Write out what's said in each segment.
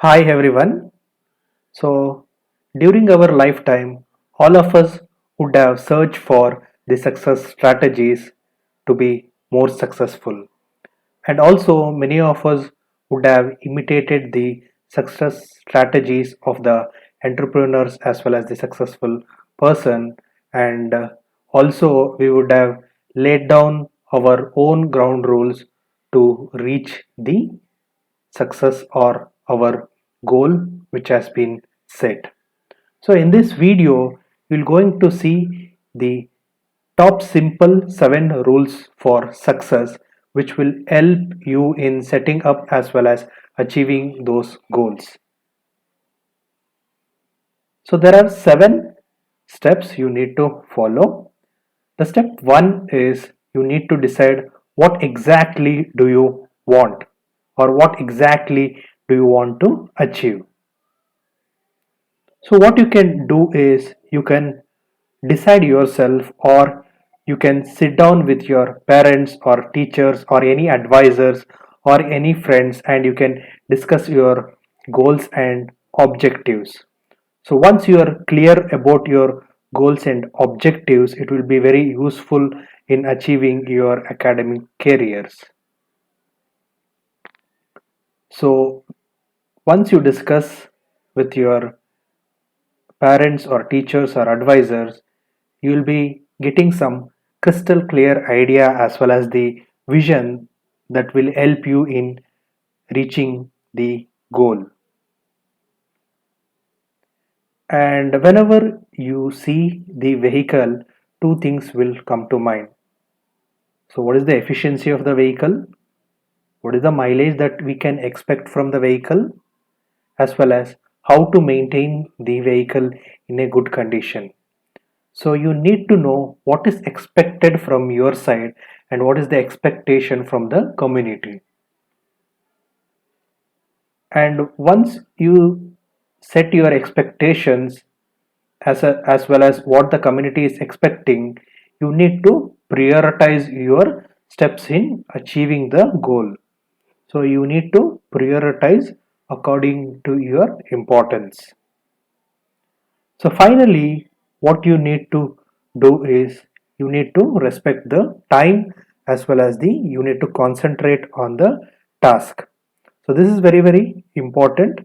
Hi everyone. So, during our lifetime, all of us would have searched for the success strategies to be more successful. And also, many of us would have imitated the success strategies of the entrepreneurs as well as the successful person. And also, we would have laid down our own ground rules to reach the success or our goal which has been set. So in this video, you're going to see the top simple 7 rules for success which will help you in setting up as well as achieving those goals. So there are 7 steps you need to follow. The step 1 is you need to decide what exactly do you want or what exactly do you want to achieve. So what you can do is you can decide yourself, or you can sit down with your parents or teachers or any advisors or any friends, and you can discuss your goals and objectives. So once you are clear about your goals and objectives, it will be very useful in achieving your academic careers. So once you discuss with your parents or teachers or advisors, you will be getting some crystal clear idea as well as the vision that will help you in reaching the goal. And whenever you see the vehicle, two things will come to mind. So what is the efficiency of the vehicle? What is the mileage that we can expect from the vehicle, as well as how to maintain the vehicle in a good condition? So you need to know what is expected from your side and what is the expectation from the community. And once you set your expectations as well as what the community is expecting, you need to prioritize your steps in achieving the goal. So you need to prioritize according to your importance. So finally, what you need to do is you need to respect the time as well as the you need to concentrate on the task. So this is very important.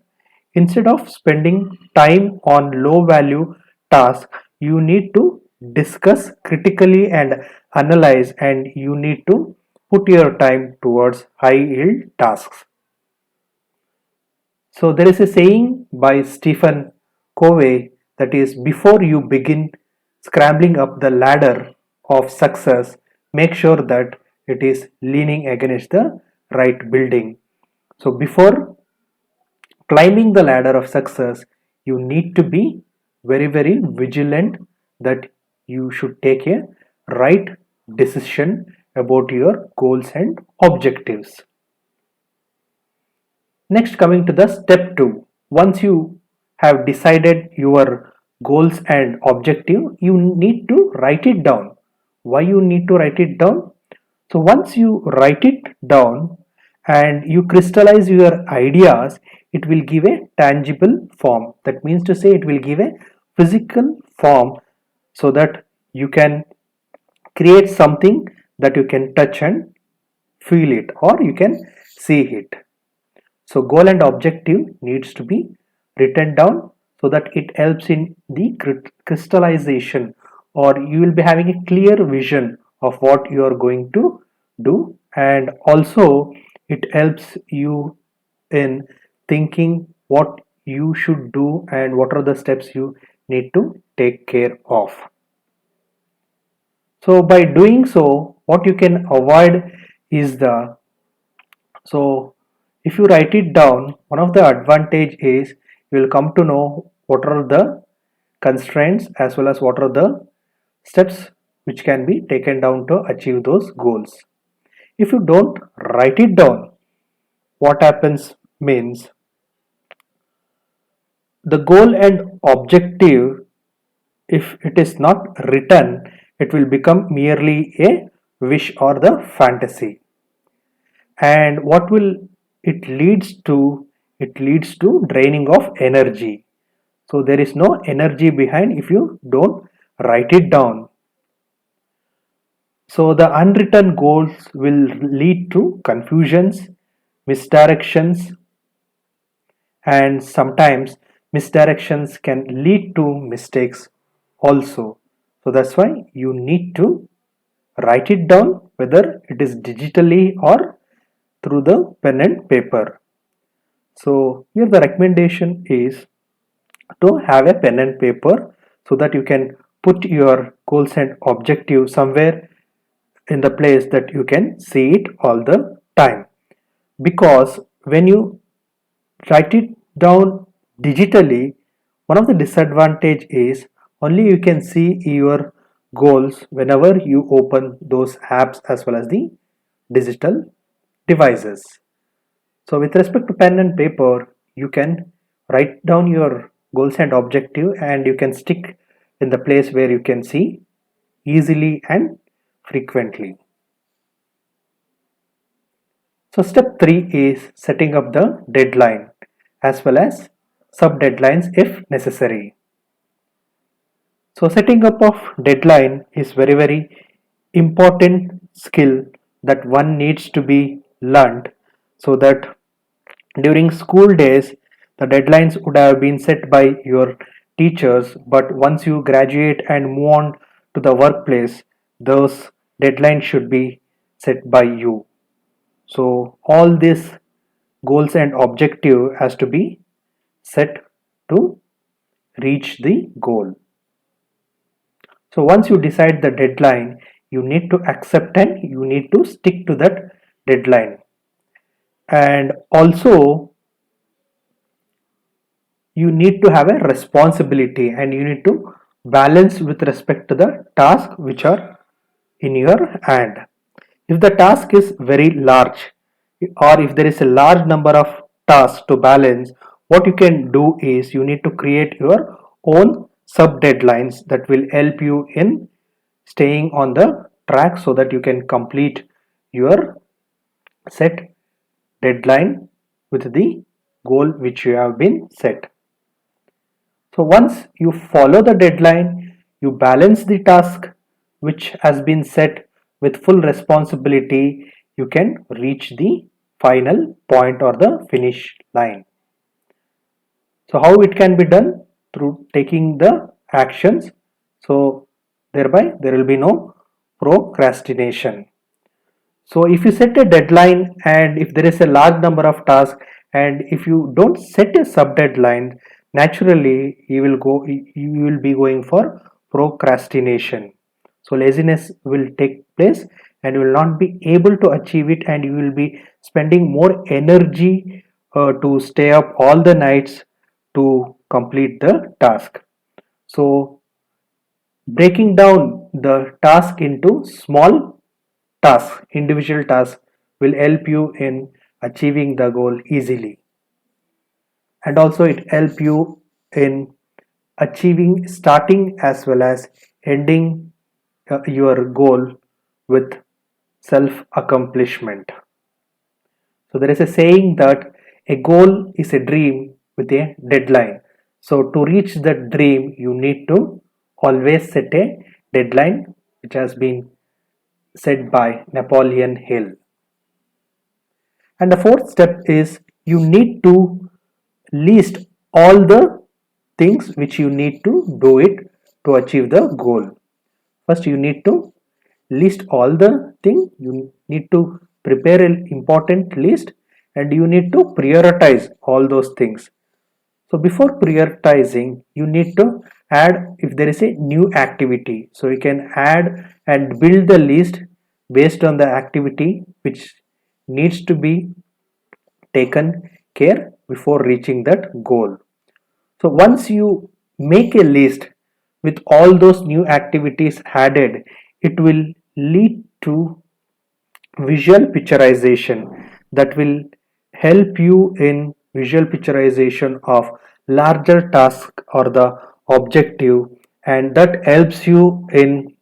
Instead of spending time on low value tasks, you need to discuss critically and analyze, and you need to put your time towards high yield tasks. So there is a saying by Stephen Covey that is, before you begin scrambling up the ladder of success, make sure that it is leaning against the right building. So before climbing the ladder of success, you need to be very vigilant that you should take a right decision about your goals and objectives. Next, coming to the step 2. Once you have decided your goals and objective, you need to write it down. Why you need to write it down? So once you write it down and you crystallize your ideas, it will give a tangible form. That means to say it will give a physical form so that you can create something that you can touch and feel it, or you can see it. So goal and objective needs to be written down so that it helps in the crystallization, or you will be having a clear vision of what you are going to do, and also it helps you in thinking what you should do and what are the steps you need to take care of. So by doing so, what you can avoid is the so if you write it down, one of the advantage is you will come to know what are the constraints as well as what are the steps which can be taken down to achieve those goals. If you don't write it down, what happens means the goal and objective, if it is not written, it will become merely a wish or the fantasy. And what will it leads to it leads to draining of energy. So there is no energy behind if you don't write it down. So the unwritten goals will lead to confusions, misdirections, and sometimes misdirections can lead to mistakes also. So that's why you need to write it down, whether it is digitally or through the pen and paper. So here the recommendation is to have a pen and paper so that you can put your goals and objectives somewhere in the place that you can see it all the time. Because when you write it down digitally, one of the disadvantage is only you can see your goals whenever you open those apps as well as the digital devices. So with respect to pen and paper, you can write down your goals and objective and you can stick in the place where you can see easily and frequently. So step 3 is setting up the deadline as well as sub deadlines if necessary. So setting up of deadline is very important skill that one needs to be learned, so that during school days the deadlines would have been set by your teachers, but once you graduate and move on to the workplace, those deadlines should be set by you. So all these goals and objective has to be set to reach the goal. So once you decide the deadline, you need to accept and you need to stick to that deadline. And also you need to have a responsibility and you need to balance with respect to the task which are in your hand. If the task is very large or if there is a large number of tasks to balance, what you can do is you need to create your own sub deadlines that will help you in staying on the track so that you can complete your set deadline with the goal which you have been set. So once you follow the deadline, you balance the task which has been set with full responsibility, you can reach the final point or the finish line. So how it can be done? Through taking the actions. So thereby there will be no procrastination. So if you set a deadline and if there is a large number of tasks and if you don't set a sub deadline, naturally you will be going for procrastination. So laziness will take place and you will not be able to achieve it and you will be spending more energy to stay up all the nights to complete the task. So breaking down the task into small tasks, individual tasks will help you in achieving the goal easily. And also it help you in achieving starting as well as ending your goal with self accomplishment. So there is a saying that a goal is a dream with a deadline. So to reach that dream, you need to always set a deadline, which has been said by Napoleon Hill. And the fourth step is you need to list all the things which you need to do it to achieve the goal. First, you need to list all the things. You need to prepare an important list and you need to prioritize all those things. So before prioritizing, you need to add if there is a new activity. So you can add and build the list based on the activity which needs to be taken care before reaching that goal. So once you make a list with all those new activities added, it will lead to visual picturization that will help you in visual picturization of larger task or the objective, and that helps you in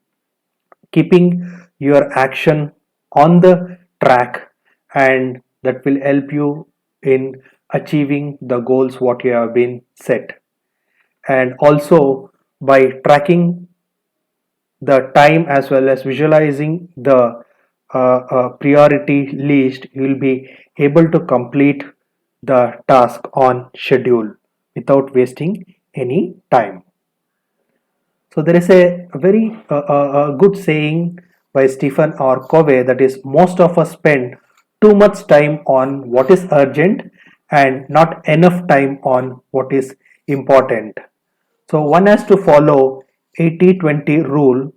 keeping your action on the track, and that will help you in achieving the goals what you have been set. And also by tracking the time as well as visualizing the priority list, you will be able to complete the task on schedule without wasting any time. So there is a very good saying by Stephen R. Covey, that is, most of us spend too much time on what is urgent and not enough time on what is important. So one has to follow 80-20 rule.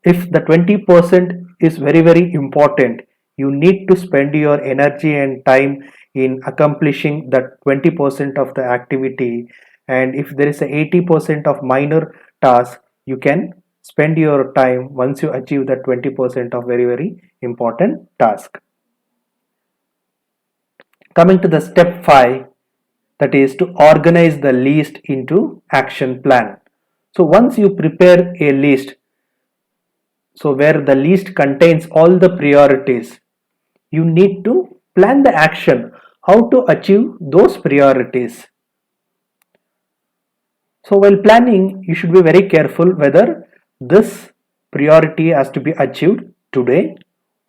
If the 20% is very very important, you need to spend your energy and time in accomplishing that 20% of the activity. And if there is a 80% of minor task, you can spend your time once you achieve that 20% of very very important task. Coming to the step 5, that is to organize the list into action plan. So once you prepare a list, so where the list contains all the priorities, you need to plan the action how to achieve those priorities. So while planning, you should be very careful whether this priority has to be achieved today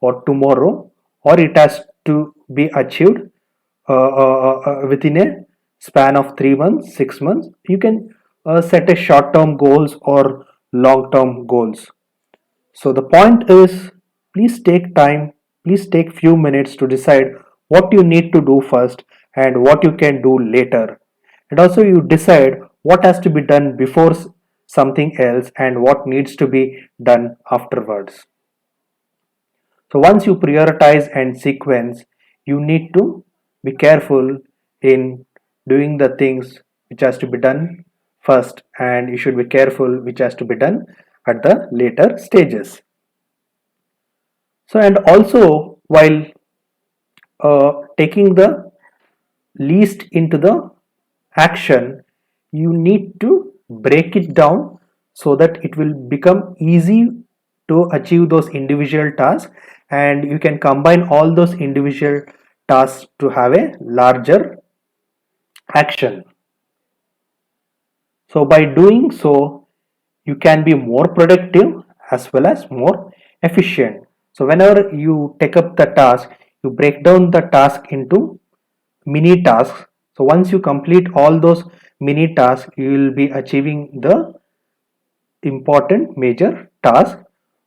or tomorrow, or it has to be achieved within a span of 3 months, 6 months. You can set a short term goals or long term goals. So the point is, please take time, please take few minutes to decide what you need to do first and what you can do later. And also you decide what has to be done before something else and what needs to be done afterwards. So once you prioritize and sequence, you need to be careful in doing the things which has to be done first, and you should be careful which has to be done at the later stages. So, and also while taking the least into the action, you need to break it down so that it will become easy to achieve those individual tasks, and you can combine all those individual tasks to have a larger action. So by doing so, you can be more productive as well as more efficient. So whenever you take up the task, you break down the task into mini tasks. So once you complete all those mini tasks, you will be achieving the important major task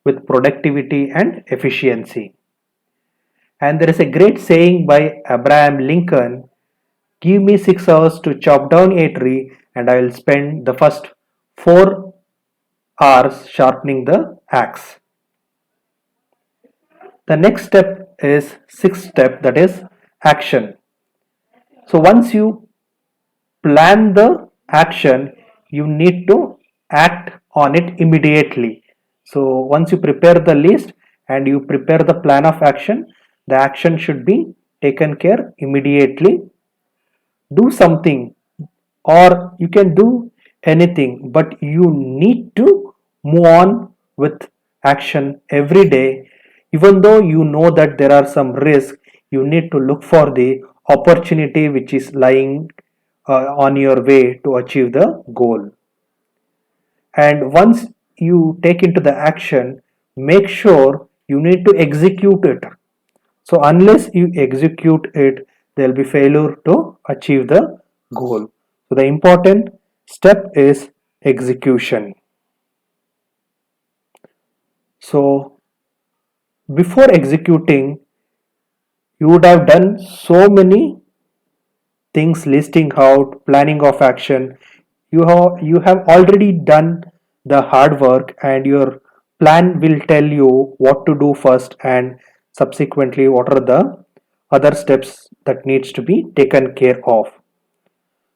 with productivity and efficiency. And there is a great saying by Abraham Lincoln: give me 6 hours to chop down a tree, and I will spend the first 4 hours sharpening the axe. The next step is sixth step, that is action. So once you plan the action, you need to act on it immediately. So once you prepare the list and you prepare the plan of action, the action should be taken care immediately. Do something, or you can do anything, but you need to move on with action every day. Even though you know that there are some risks, you need to look for the opportunity which is lying on your way to achieve the goal. And once you take into the action, make sure you need to execute it. So unless you execute it, there will be failure to achieve the goal. So the important step is execution. So before executing, you would have done so many things, listing out, planning of action. You have already done the hard work, and your plan will tell you what to do first and subsequently what are the other steps that needs to be taken care of.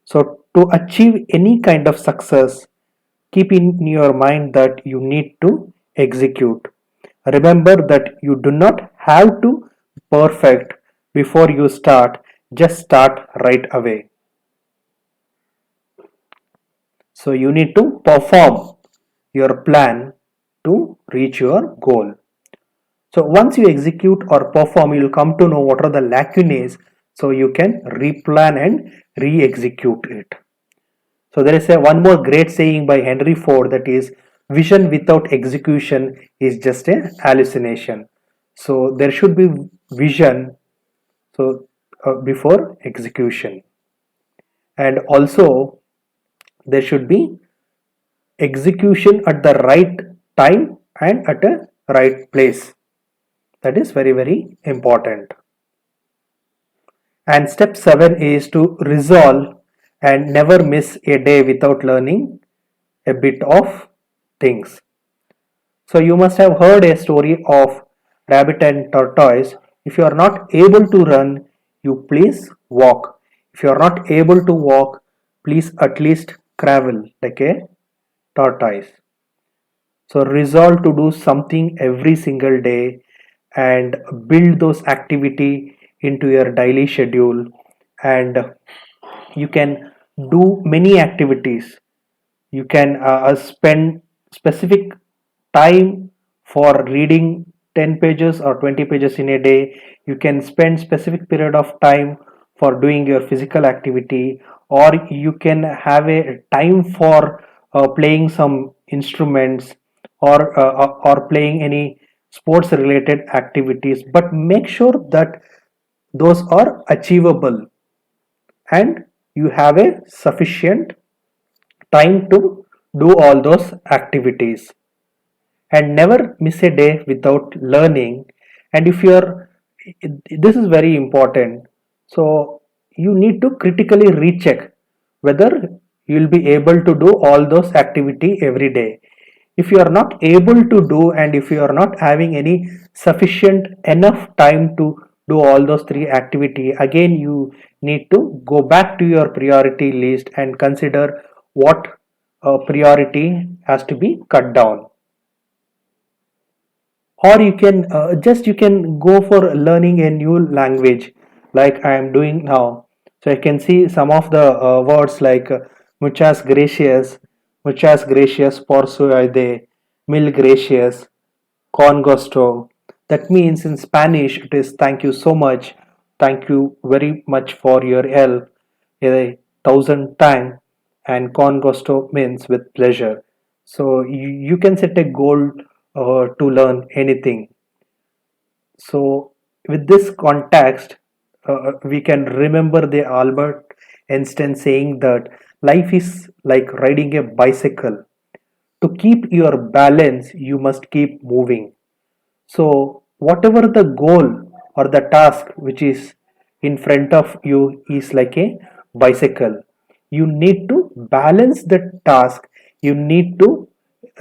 So to achieve any kind of success, keep in your mind that you need to execute. Remember that you do not have to perfect before you start, just start right away. So you need to perform your plan to reach your goal. So once you execute or perform, you will come to know what are the lacunae. so you can replan and re-execute it. So there is a one more great saying by Henry Ford, that is, vision without execution is just a hallucination. So there should be vision, so before execution, and also there should be execution at the right time and at a right place. That is very, very important. And step 7 is to resolve and never miss a day without learning a bit of things. So you must have heard a story of rabbit and tortoise. If you are not able to run, you please walk. If you are not able to walk, please at least travel like a tortoise. So resolve to do something every single day and build those activity into your daily schedule, and you can do many activities. You can spend specific time for reading 10 pages or 20 pages in a day. You can spend specific period of time for doing your physical activity, or you can have a time for playing some instruments, or playing any sports related activities, but make sure that those are achievable and you have a sufficient time to do all those activities, and never miss a day without learning. And if you're, this is very important, so you need to critically recheck whether you'll be able to do all those activity every day. If you are not able to do, and if you are not having any sufficient enough time to do all those three activity, again you need to go back to your priority list and consider what priority has to be cut down. Or you can just, you can go for learning a new language like I am doing now. So I can see some of the words like muchas gracias por su ayuda, mil gracias, con gusto. That means in Spanish it is thank you so much, thank you very much for your help, a thousand thanks, and con gusto means with pleasure. So you can set a goal to learn anything. So with this context, we can remember the Albert Einstein saying that life is like riding a bicycle. To keep your balance, you must keep moving. So, whatever the goal or the task which is in front of you is like a bicycle. You need to balance the task, you need to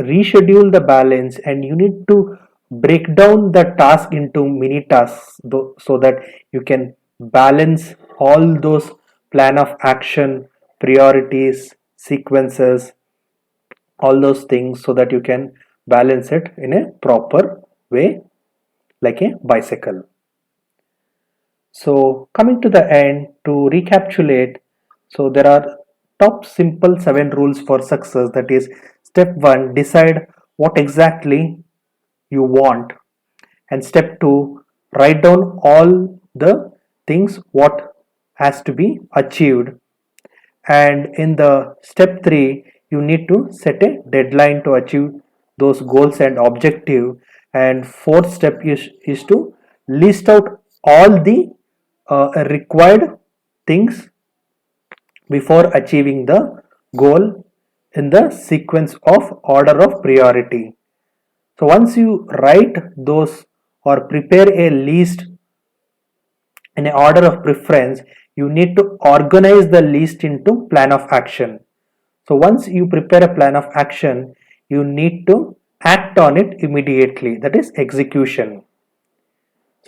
reschedule the balance, and you need to break down the task into mini tasks so that you can balance all those plan of action, priorities, sequences, all those things, so that you can balance it in a proper way like a bicycle. So coming to the end, to recapitulate, so there are top simple 7 rules for success. That is, step 1, decide what exactly you want, and step 2, write down all the things what has to be achieved, and in the step 3 you need to set a deadline to achieve those goals and objective, and fourth step is to list out all the required things before achieving the goal in the sequence of order of priority. So once you write those or prepare a list in an order of preference, you need to organize the list into plan of action. So once you prepare a plan of action, you need to act on it immediately. That is execution.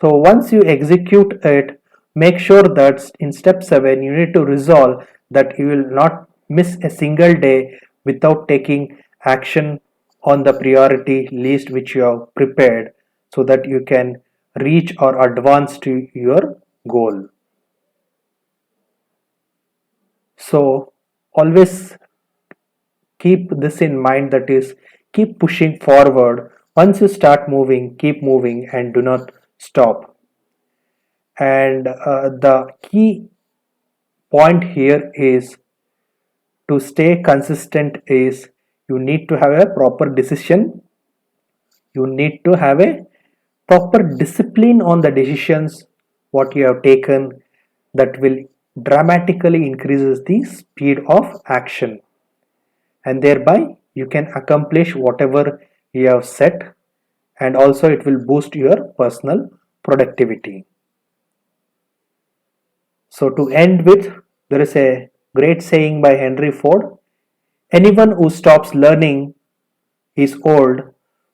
So once you execute it, make sure that in step 7 you need to resolve that you will not miss a single day without taking action on the priority list which you have prepared, so that you can reach or advance to your goal. So always keep this in mind, that is, keep pushing forward. Once you start moving, keep moving and do not stop. And the key point here is to stay consistent is you need to have a proper decision, you need to have a proper discipline on the decisions what you have taken, that will dramatically increases the speed of action, and thereby you can accomplish whatever you have set, and also it will boost your personal productivity. So to end with, there is a great saying by Henry Ford: anyone who stops learning is old,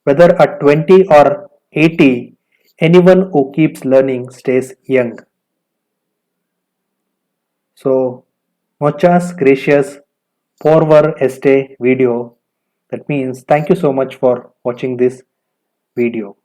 whether at 20 or 80, anyone who keeps learning stays young. So, muchas gracias por ver este video. That means thank you so much for watching this video.